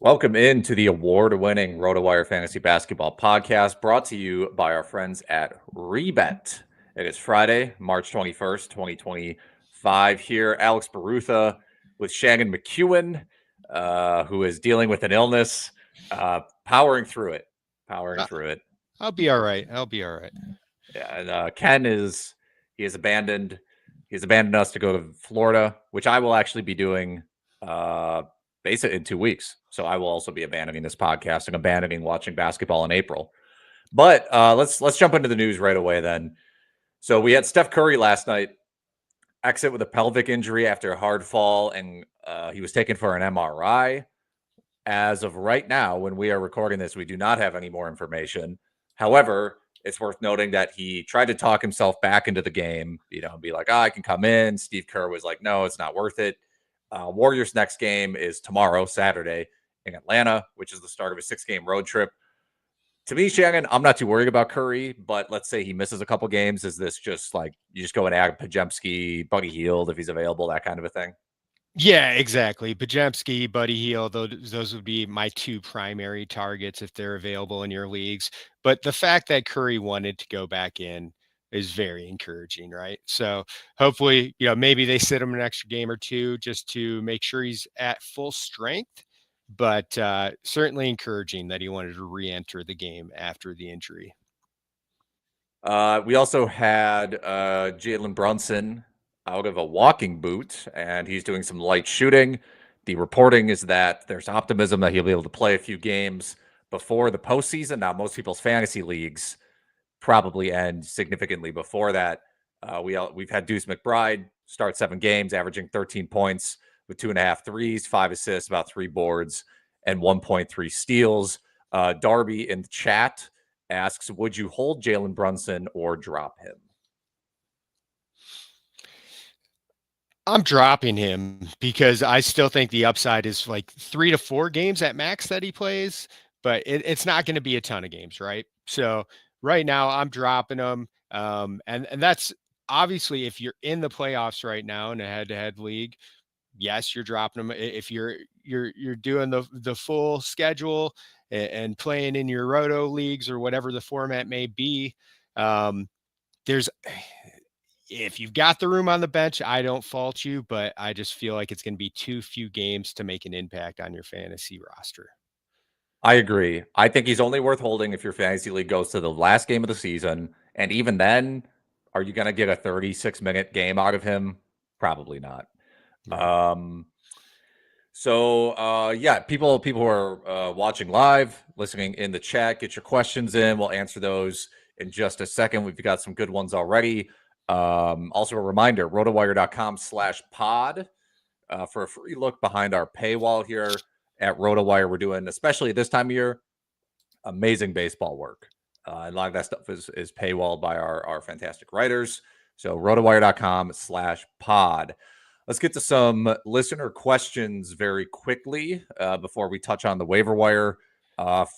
Welcome into the award-winning RotoWire Fantasy Basketball Podcast, brought to you by our friends at Rebet. It is Friday, March 21st, 2025. Here, Alex Barutha with Shannon McEwen, who is dealing with an illness, powering through it. I'll be all right. I'll be all right. Yeah, and Ken has abandoned us to go to Florida, which I will actually be doing basically in 2 weeks. So I will also be abandoning this podcast and abandoning watching basketball in April. But let's jump into the news right away then. So we had Steph Curry last night exit with a pelvic injury after a hard fall, and he was taken for an MRI. As of right now, when we are recording this, we do not have any more information. However, it's worth noting that he tried to talk himself back into the game, be like, I can come in. Steve Kerr was like, no, it's not worth it. Warriors' next game is tomorrow, Saturday, in Atlanta, which is the start of a 6-game road trip. To me, Shannon, I'm not too worried about Curry, but let's say he misses a couple games. Is this just like you just go and add Pajemski, Buddy Hield if he's available, that kind of a thing? Yeah, exactly. Pajemski, Buddy Hield, those would be my two primary targets if they're available in your leagues. But the fact that Curry wanted to go back in is very encouraging, right? So hopefully, maybe they sit him an extra game or two just to make sure he's at full strength. But certainly encouraging that he wanted to re-enter the game after the injury. We also had Jalen Brunson out of a walking boot, and he's doing some light shooting. The reporting is that there's optimism that he'll be able to play a few games before the postseason. Now, most people's fantasy leagues probably end significantly before that. We've had Deuce McBride start 7 games, averaging 13 points with 2.5 threes, 5 assists, about 3 boards, and 1.3 steals. Darby in the chat asks, would you hold Jalen Brunson or drop him? I'm dropping him because I still think the upside is like 3 to 4 games at max that he plays, but it's not going to be a ton of games, right? So right now I'm dropping him. And that's obviously if you're in the playoffs right now in a head-to-head league, yes, you're dropping him. If you're doing the full schedule and playing in your roto leagues or whatever the format may be, there's if you've got the room on the bench, I don't fault you, but I just feel like it's going to be too few games to make an impact on your fantasy roster. I agree. I think he's only worth holding if your fantasy league goes to the last game of the season. And even then, are you going to get a 36-minute game out of him? Probably not. Right. Yeah, people who are watching live, listening in the chat, get your questions in. We'll answer those in just a second. We've got some good ones already. Also a reminder, rotowire.com/pod for a free look behind our paywall here at RotoWire. We're doing, especially this time of year, amazing baseball work. A lot of that stuff is paywalled by our fantastic writers. So rotowire.com/pod. Let's get to some listener questions very quickly before we touch on the waiver wire.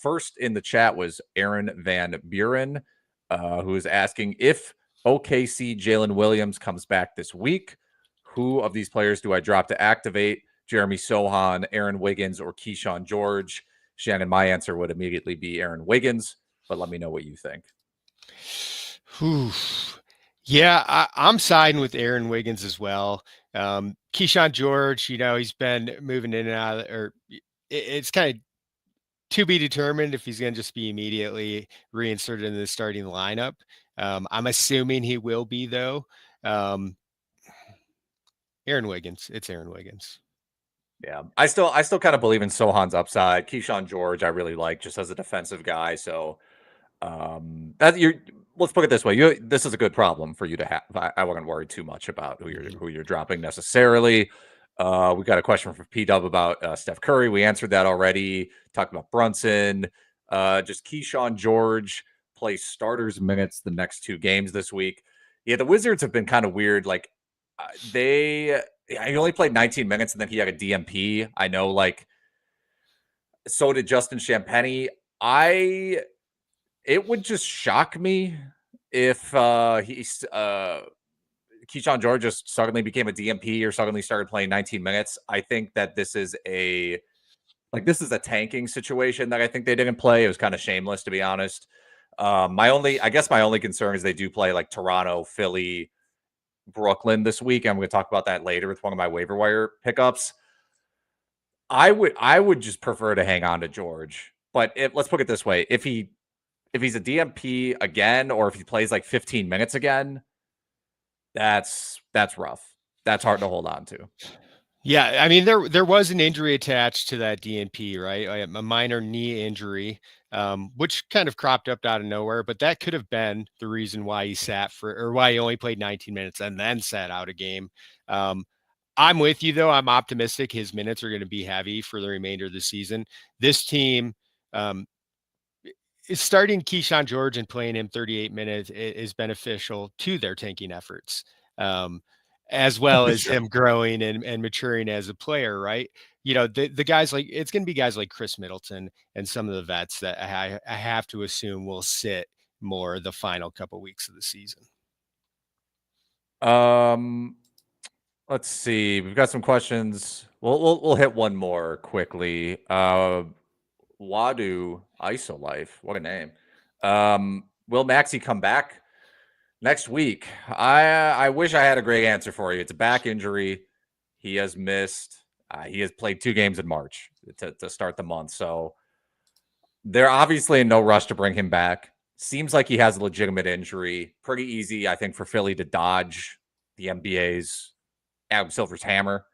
First in the chat was Aaron Van Buren, who is asking if OKC Jalen Williams comes back this week, who of these players do I drop to activate? Jeremy Sohan, Aaron Wiggins, or Keyshawn George? Shannon, my answer would immediately be Aaron Wiggins, but let me know what you think. Whew. Yeah, I'm siding with Aaron Wiggins as well. Keyshawn George, he's been moving in and out, it's kind of to be determined if he's going to just be immediately reinserted in the starting lineup. I'm assuming he will be, though. Aaron Wiggins. It's Aaron Wiggins. Yeah, I still kind of believe in Sohan's upside. Keyshawn George, I really like just as a defensive guy. So let's put it this way: this is a good problem for you to have. I wouldn't worry too much about who you're dropping necessarily. We got a question from P-Dub about Steph Curry. We answered that already. Talked about Brunson. Just Keyshawn George plays starters minutes the next 2 games this week. Yeah, the Wizards have been kind of weird. Like he only played 19 minutes and then he had a DMP. I know, like, so did Justin Champagnie. It would just shock me if Keyshawn George just suddenly became a DMP or suddenly started playing 19 minutes. I think that this is a Like, this is a tanking situation that I think they didn't play. It was kind of shameless, to be honest. I guess my only concern is they do play like Toronto, Philly, Brooklyn this week. I'm going to talk about that later with one of my waiver wire pickups. I would just prefer to hang on to George. But let's put it this way: if he's a DMP again, or if he plays like 15 minutes again, that's rough. That's hard to hold on to. Yeah, I mean there was an injury attached to that DNP, right? A minor knee injury, which kind of cropped up out of nowhere, but that could have been the reason why he why he only played 19 minutes and then sat out a game. I'm with you though. I'm optimistic his minutes are going to be heavy for the remainder of the season. This team is starting Keyshawn George and playing him 38 minutes is beneficial to their tanking efforts. As well as Sure. him growing and maturing as a player, right? You know, the guys like it's going to be guys like Chris Middleton and some of the vets that I have to assume will sit more the final couple weeks of the season. Let's see. We've got some questions. We'll hit one more quickly. Wadu Isolife, what a name. Will Maxey come back next week? I wish I had a great answer for you. It's a back injury. He has missed. He has played 2 games in March to start the month. So they're obviously in no rush to bring him back. Seems like he has a legitimate injury. Pretty easy, I think, for Philly to dodge the NBA's Adam Silver's hammer.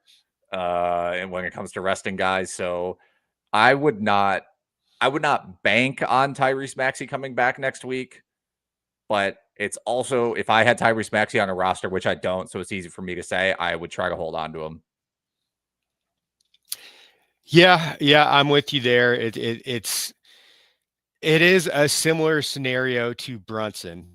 And when it comes to resting guys, so I would not bank on Tyrese Maxey coming back next week. But it's also, if I had Tyrese Maxey on a roster, which I don't, so it's easy for me to say, I would try to hold on to him. Yeah, I'm with you there. It is a similar scenario to Brunson,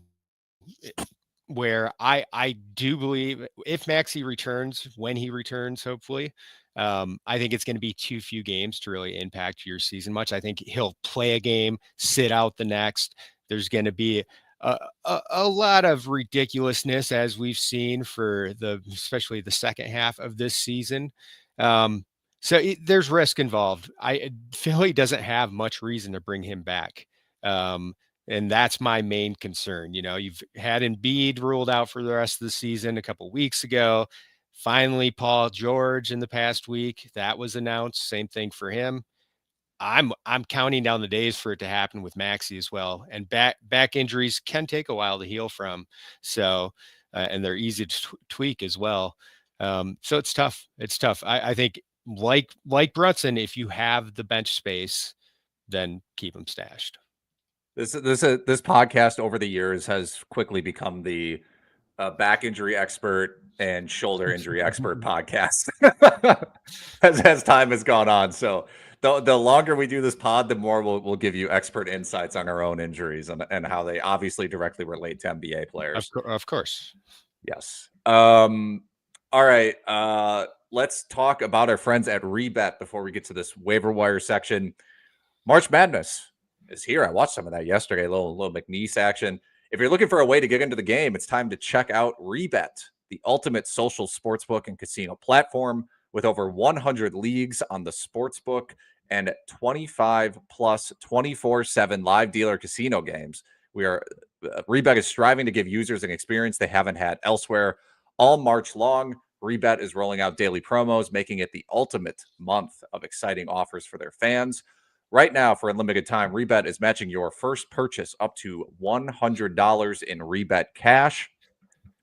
where I do believe if Maxey returns, when he returns, hopefully, I think it's going to be too few games to really impact your season much. I think he'll play a game, sit out the next. There's going to be a lot of ridiculousness as we've seen for especially the second half of this season. There's risk involved. Philly doesn't have much reason to bring him back. And that's my main concern. You know, you've had Embiid ruled out for the rest of the season a couple weeks ago. Finally, Paul George in the past week, that was announced. Same thing for him. I'm counting down the days for it to happen with Maxey as well. And back injuries can take a while to heal from. So, and they're easy to tweak as well. So it's tough. It's tough. I think like Brunson, if you have the bench space, then keep him stashed. This podcast over the years has quickly become the back injury expert and shoulder injury expert podcast as time has gone on. So the longer we do this pod, the more we'll give you expert insights on our own injuries and how they obviously directly relate to NBA players. Of course. Yes. All right. Let's talk about our friends at Rebet before we get to this waiver wire section. March Madness is here. I watched some of that yesterday, a little McNeese action. If you're looking for a way to get into the game, it's time to check out Rebet, the ultimate social sportsbook and casino platform with over 100 leagues on the sportsbook and 25 plus 24/7 live dealer casino games. Rebet is striving to give users an experience they haven't had elsewhere. All March long, Rebet is rolling out daily promos, making it the ultimate month of exciting offers for their fans. Right now, for a limited time, Rebet is matching your first purchase up to $100 in Rebet cash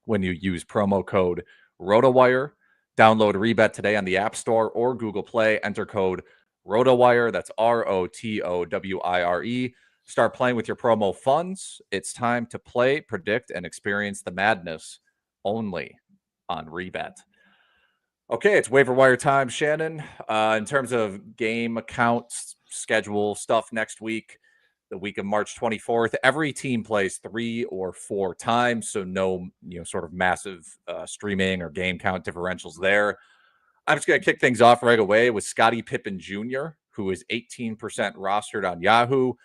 when you use promo code RotoWire. Download Rebet today on the App Store or Google Play. Enter code RotoWire. That's ROTOWIRE. Start playing with your promo funds. It's time to play, predict, and experience the madness only on Rebet. Okay, it's waiver wire time, Shannon. In terms of game accounts, schedule stuff next week, the week of March 24th, every team plays 3 or 4 times, so no sort of massive streaming or game count differentials there. I'm just going to kick things off right away with Scotty Pippen Jr., who is 18% rostered on Yahoo.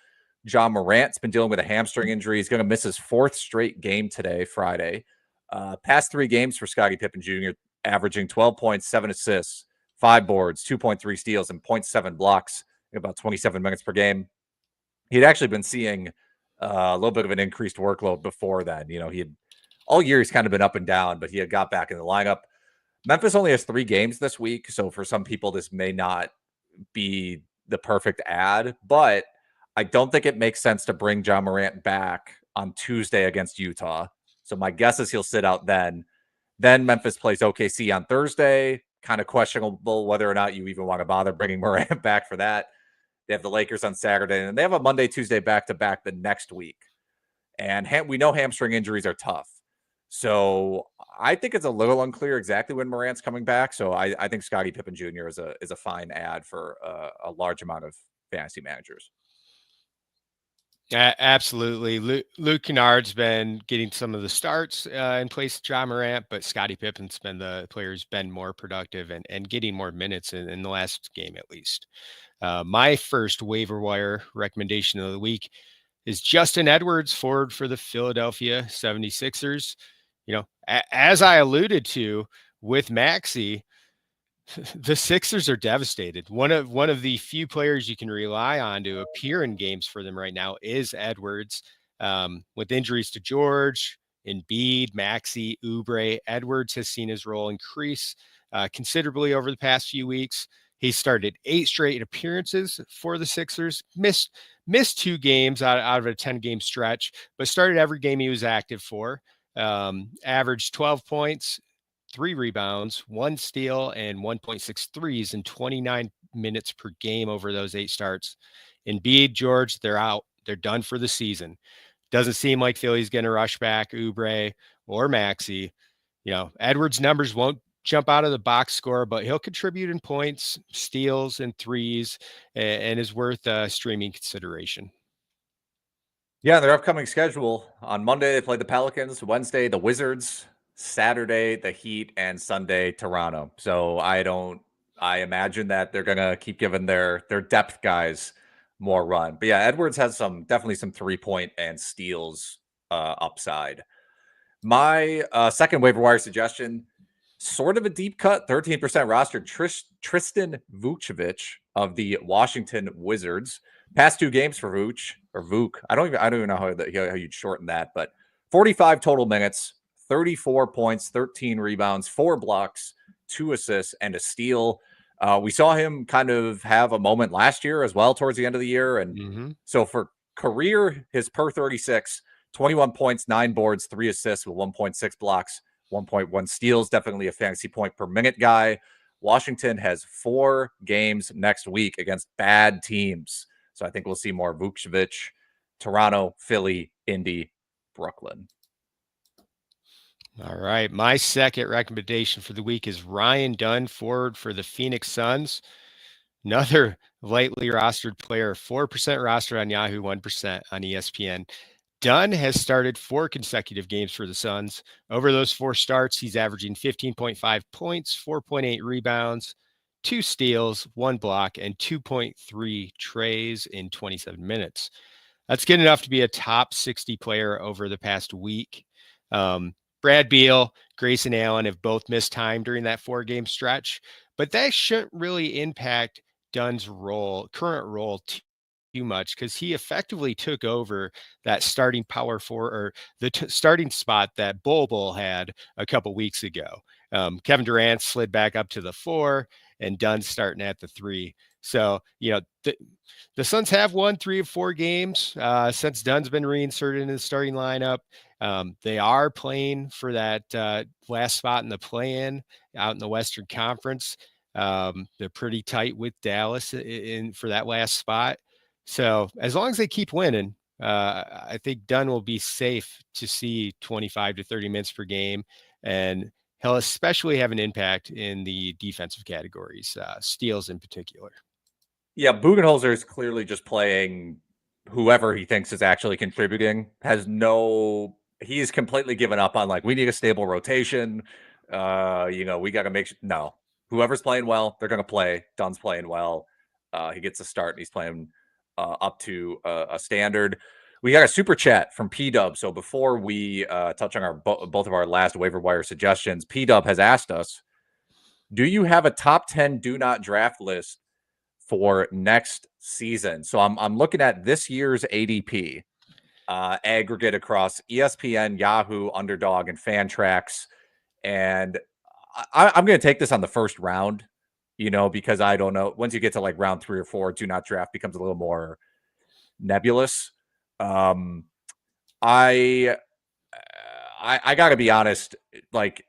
John Morant's been dealing with a hamstring injury. He's going to miss his 4th straight game today, Friday. Past 3 games for Scotty Pippen Jr., averaging 12 points, 7 assists, 5 boards, 2.3 steals, and 0.7 blocks. about 27 minutes per game. He'd actually been seeing a little bit of an increased workload before then. He had all year he's kind of been up and down, but he had got back in the lineup. Memphis only has 3 games this week, so for some people this may not be the perfect ad, but I don't think it makes sense to bring Ja Morant back on Tuesday against Utah. So my guess is he'll sit out then. Then Memphis plays OKC on Thursday. Kind of questionable whether or not you even want to bother bringing Morant back for that. They have the Lakers on Saturday, and they have a Monday, Tuesday back-to-back the next week. And we know hamstring injuries are tough. So I think it's a little unclear exactly when Morant's coming back. So I think Scotty Pippen Jr. is a fine ad for a large amount of fantasy managers. Absolutely. Luke Kennard's been getting some of the starts in place of Ja Morant, but Scottie Pippen's been the player who's been more productive and getting more minutes in the last game at least. My first waiver wire recommendation of the week is Justin Edwards, forward for the Philadelphia 76ers. As I alluded to with Maxey, the Sixers are devastated. One of the few players you can rely on to appear in games for them right now is Edwards. With injuries to George, Embiid, Maxey, Oubre, Edwards has seen his role increase considerably over the past few weeks. He started 8 straight appearances for the Sixers, missed 2 games out of a 10-game stretch, but started every game he was active for. Averaged 12 points, 3 rebounds, 1 steal, and 1.6 threes in 29 minutes per game over those 8 starts. Embiid, George, they're out. They're done for the season. Doesn't seem like Philly's going to rush back Oubre or Maxey. Edwards' numbers won't jump out of the box score, but he'll contribute in points, steals, and threes, and is worth streaming consideration. Yeah, their upcoming schedule. On Monday, they play the Pelicans. Wednesday, the Wizards. Saturday, the Heat, and Sunday, Toronto. So I imagine that they're going to keep giving their depth guys more run. But yeah, Edwards has definitely some 3-point and steals upside. My second waiver wire suggestion, sort of a deep cut, 13% rostered, Tristan Vukcevic of the Washington Wizards. Past 2 games for Vuk. I don't even know how you'd shorten that, but 45 total minutes, 34 points, 13 rebounds, 4 blocks, 2 assists, and a steal. We saw him kind of have a moment last year as well towards the end of the year. And so for career, his per 36, 21 points, 9 boards, 3 assists with 1.6 blocks, 1.1 steals, definitely a fantasy point per minute guy. Washington has 4 games next week against bad teams. So I think we'll see more Vukcevic, Toronto, Philly, Indy, Brooklyn. All right. My second recommendation for the week is Ryan Dunn, forward for the Phoenix Suns. Another lightly rostered player, 4% rostered on Yahoo, 1% on ESPN. Dunn has started 4 consecutive games for the Suns. Over those 4 starts, he's averaging 15.5 points, 4.8 rebounds, 2 steals, 1 block, and 2.3 trays in 27 minutes. That's good enough to be a top 60 player over the past week. Brad Beal, Grayson Allen have both missed time during that 4-game stretch, but that shouldn't really impact Dunn's current role too much, because he effectively took over that starting power forward, or the starting spot that Bol had a couple weeks ago. Kevin Durant slid back up to the 4, and Dunn's starting at the 3. So, the Suns have won 3 of 4 games since Dunn's been reinserted in the starting lineup. They are playing for that last spot in the play-in out in the Western Conference. They're pretty tight with Dallas for that last spot. So as long as they keep winning, I think Dunn will be safe to see 25 to 30 minutes per game, and he'll especially have an impact in the defensive categories, steals in particular. Yeah, Budenholzer is clearly just playing whoever he thinks is actually contributing. He's completely given up on, we need a stable rotation. We got to make sure. No, whoever's playing well, they're going to play. Dunn's playing well. He gets a start, and he's playing up to a standard. We got a super chat from P-Dub. So before we touch on both of our last waiver wire suggestions, P-Dub has asked us, do you have a top 10 do not draft list for next season. So I'm looking at this year's ADP aggregate across ESPN, Yahoo, Underdog, and Fantrax. And I'm going to take this on the first round, because I don't know. Once you get to like round 3 or 4, do not draft becomes a little more nebulous. I got to be honest. Like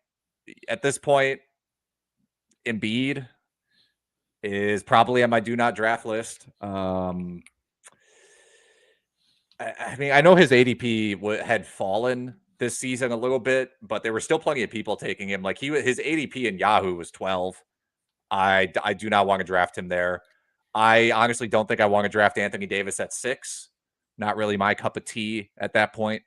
at this point, Embiid is probably on my do not draft list. I mean, I know his ADP had fallen this season a little bit, but there were still plenty of people taking him. Like his ADP in Yahoo was 12. I do not want to draft him there. I honestly don't think I want to draft Anthony Davis at 6. Not really my cup of tea at that point.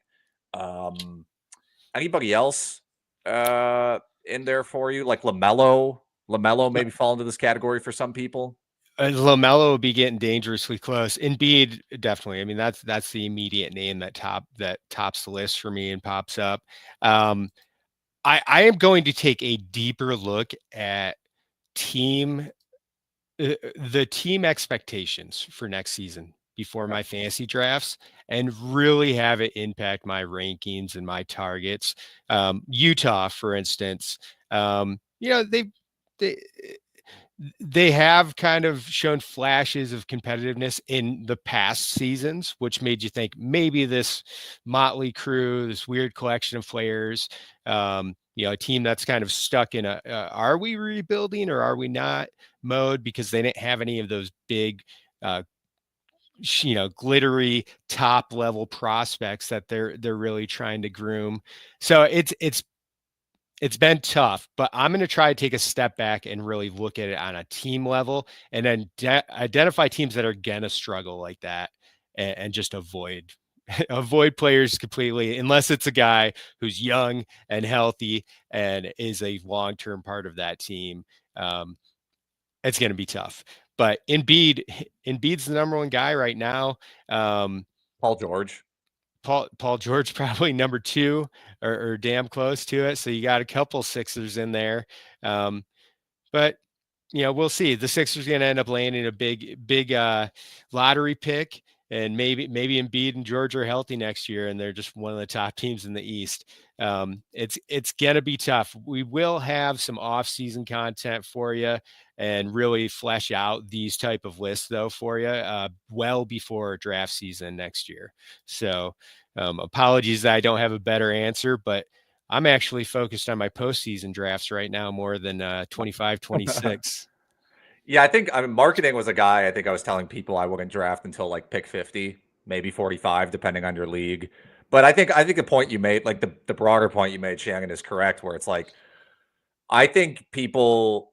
Anybody else in there for you? Like LaMelo? LaMelo maybe fall into this category for some people. LaMelo will be getting dangerously close. Embiid, definitely. I mean, that's the immediate name that tops the list for me and pops up. I am going to take a deeper look at the team expectations for next season before my fantasy drafts and really have it impact my rankings and my targets. Utah, for instance, they have kind of shown flashes of competitiveness in the past seasons, which made you think maybe this motley crew, this weird collection of players, a team that's kind of stuck in are we rebuilding or are we not mode, because they didn't have any of those big, glittery top level prospects that they're really trying to groom. So it's been tough, but I'm going to try to take a step back and really look at it on a team level and then identify teams that are going to struggle like that and just avoid players completely, unless it's a guy who's young and healthy and is a long-term part of that team. It's going to be tough, but Embiid's the number one guy right now. Paul George probably number 2 or damn close to it. So you got a couple Sixers in there. But we'll see. The Sixers going to end up landing a big lottery pick, and maybe Embiid and George are healthy next year, and they're just one of the top teams in the East. It's going to be tough. We will have some off-season content for you and really flesh out these type of lists though for you well before draft season next year. So apologies that I don't have a better answer, but I'm actually focused on my postseason drafts right now more than 25, 26. Yeah, I think marketing was a guy I think I was telling people I wouldn't draft until like pick 50, maybe 45, depending on your league. But I think the point you made, like the broader point you made, Shannon, is correct, where it's like, I think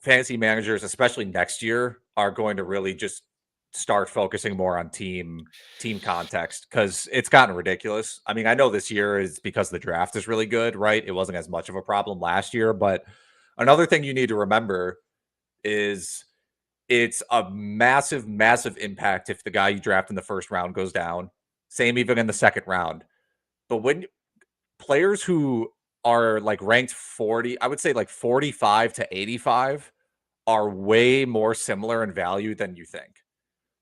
fantasy managers, especially next year, are going to really just start focusing more on team context, because it's gotten ridiculous. I mean, I know this year is because the draft is really good, right? It wasn't as much of a problem last year, but another thing you need to remember is it's a massive, massive impact if the guy you draft in the first round goes down. Same even in the second round. But when players who are like ranked 40, I would say like 45 to 85 are way more similar in value than you think.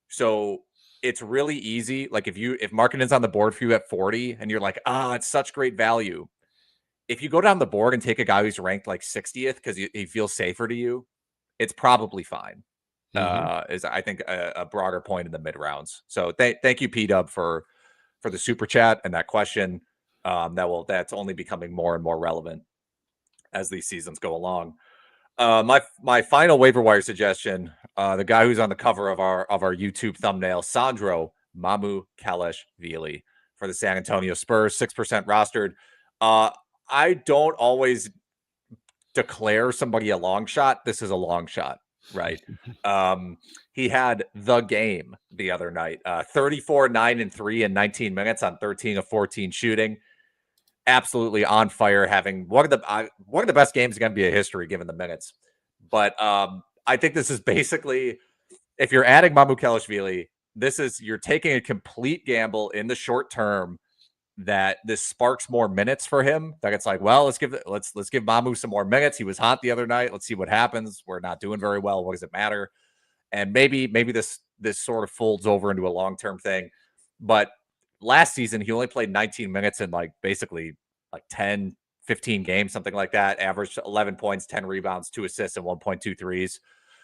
So it's really easy. Like if marketing's on the board for you at 40 and you're like, it's such great value. If you go down the board and take a guy who's ranked like 60th because he feels safer to you, it's probably fine. Is I think a broader point in the mid rounds. So thank you, P-Dub, for the super chat and that question. That's only becoming more and more relevant as these seasons go along. My final waiver wire suggestion, the guy who's on the cover of our YouTube thumbnail, Sandro Mamukelashvili for the San Antonio Spurs, 6% rostered. I don't always declare somebody a long shot. This is a long shot, right? He had the game the other night, 34, 9, and 3 in 19 minutes on 13 of 14 shooting. Absolutely on fire, having one of the best games in NBA history given the minutes. But I think this is basically, if you're adding Mamukelashvili, you're taking a complete gamble in the short term that this sparks more minutes for him. That it's like, well, let's give Mamu some more minutes. He was hot the other night. Let's see what happens. We're not doing very well. What does it matter? and maybe this sort of folds over into a long-term thing. But last season, he only played 19 minutes in like basically like 10, 15 games, something like that. Averaged 11 points, 10 rebounds, 2 assists, and 1.2 threes.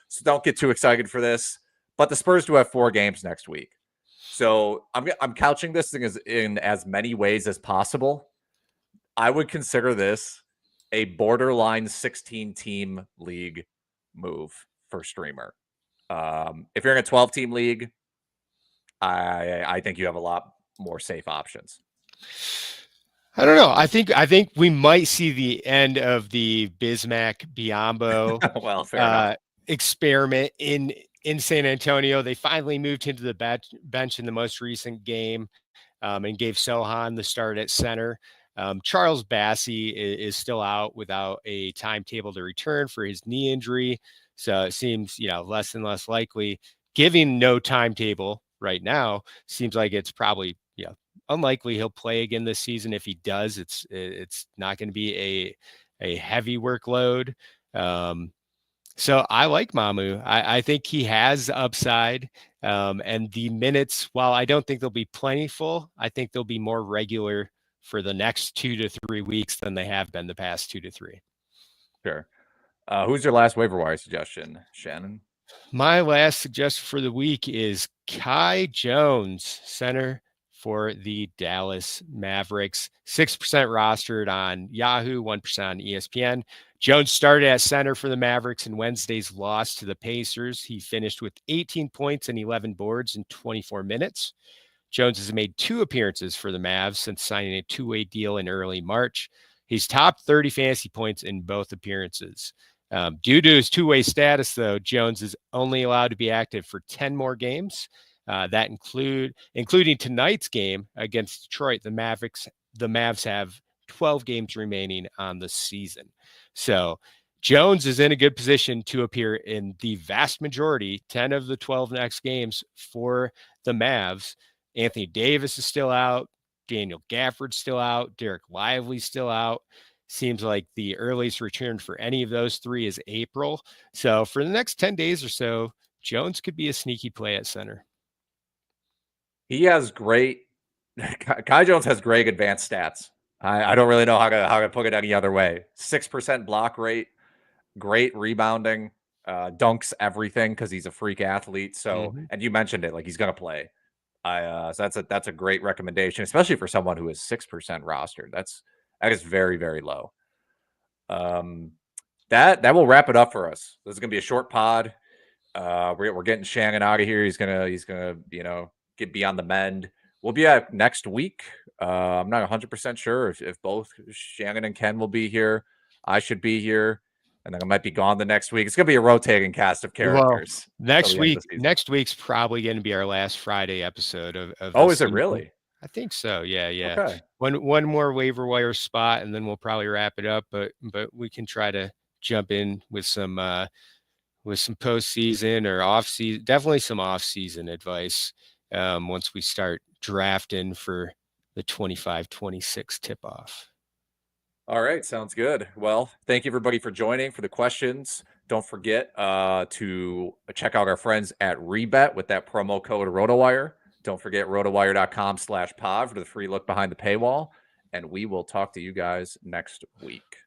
So don't get too excited for this. But the Spurs do have 4 games next week. So I'm couching this thing in as many ways as possible. I would consider this a borderline 16-team league move for streamer. If you're in a 12-team league, I think you have a lot more safe options. I don't know. I think we might see the end of the Bismack Biyombo well, fair enough. Experiment in San Antonio. They finally moved him to the bench in the most recent game and gave Sohan the start at center. Charles Bassey is still out without a timetable to return for his knee injury. So it seems, less and less likely. Giving no timetable right now seems like it's probably, unlikely he'll play again this season. If he does, it's not going to be a heavy workload. So I like Mamu. I think he has upside. And the minutes, while I don't think they'll be plentiful, I think they'll be more regular for the next 2 to 3 weeks than they have been the past 2 to 3. Sure. Who's your last waiver wire suggestion, Shannon? My last suggestion for the week is Kai Jones, center for the Dallas Mavericks. 6% rostered on Yahoo, 1% on ESPN. Jones started at center for the Mavericks in Wednesday's loss to the Pacers. He finished with 18 points and 11 boards in 24 minutes. Jones has made 2 appearances for the Mavs since signing a 2-way deal in early March. He's topped 30 fantasy points in both appearances. Due to his 2-way status, though, Jones is only allowed to be active for 10 more games. That including tonight's game against Detroit. The Mavs have 12 games remaining on the season. So Jones is in a good position to appear in the vast majority, 10 of the 12 next games for the Mavs. Anthony Davis is still out. Daniel Gafford's still out. Derek Lively's still out. Seems like the earliest return for any of those 3 is April. So for the next 10 days or so, Jones could be a sneaky play at center. He has Kai Jones has great advanced stats. I don't really know how to put it any other way. 6% block rate, great rebounding, dunks everything because he's a freak athlete. So, and you mentioned it, like he's gonna play. So that's a great recommendation, especially for someone who is 6% rostered. That is very, very low. That will wrap it up for us. This is gonna be a short pod. We're getting Shannon out of here. He's gonna get beyond the mend. We'll be at next week. I'm not 100% sure if both Shannon and Ken will be here. I should be here, and then I might be gone the next week. It's gonna be a rotating cast of characters. Well, next week's probably going to be our last Friday episode of Oh, is it really? I think so. Yeah. Okay. One more waiver wire spot, and then we'll probably wrap it up. But we can try to jump in with some postseason or off season, definitely some off season advice once we start drafting for the 25-26 tip off. All right, sounds good. Well, thank you everybody for joining, for the questions. Don't forget to check out our friends at Rebet with that promo code RotoWire. Don't forget rotowire.com/pod for the free look behind the paywall. And we will talk to you guys next week.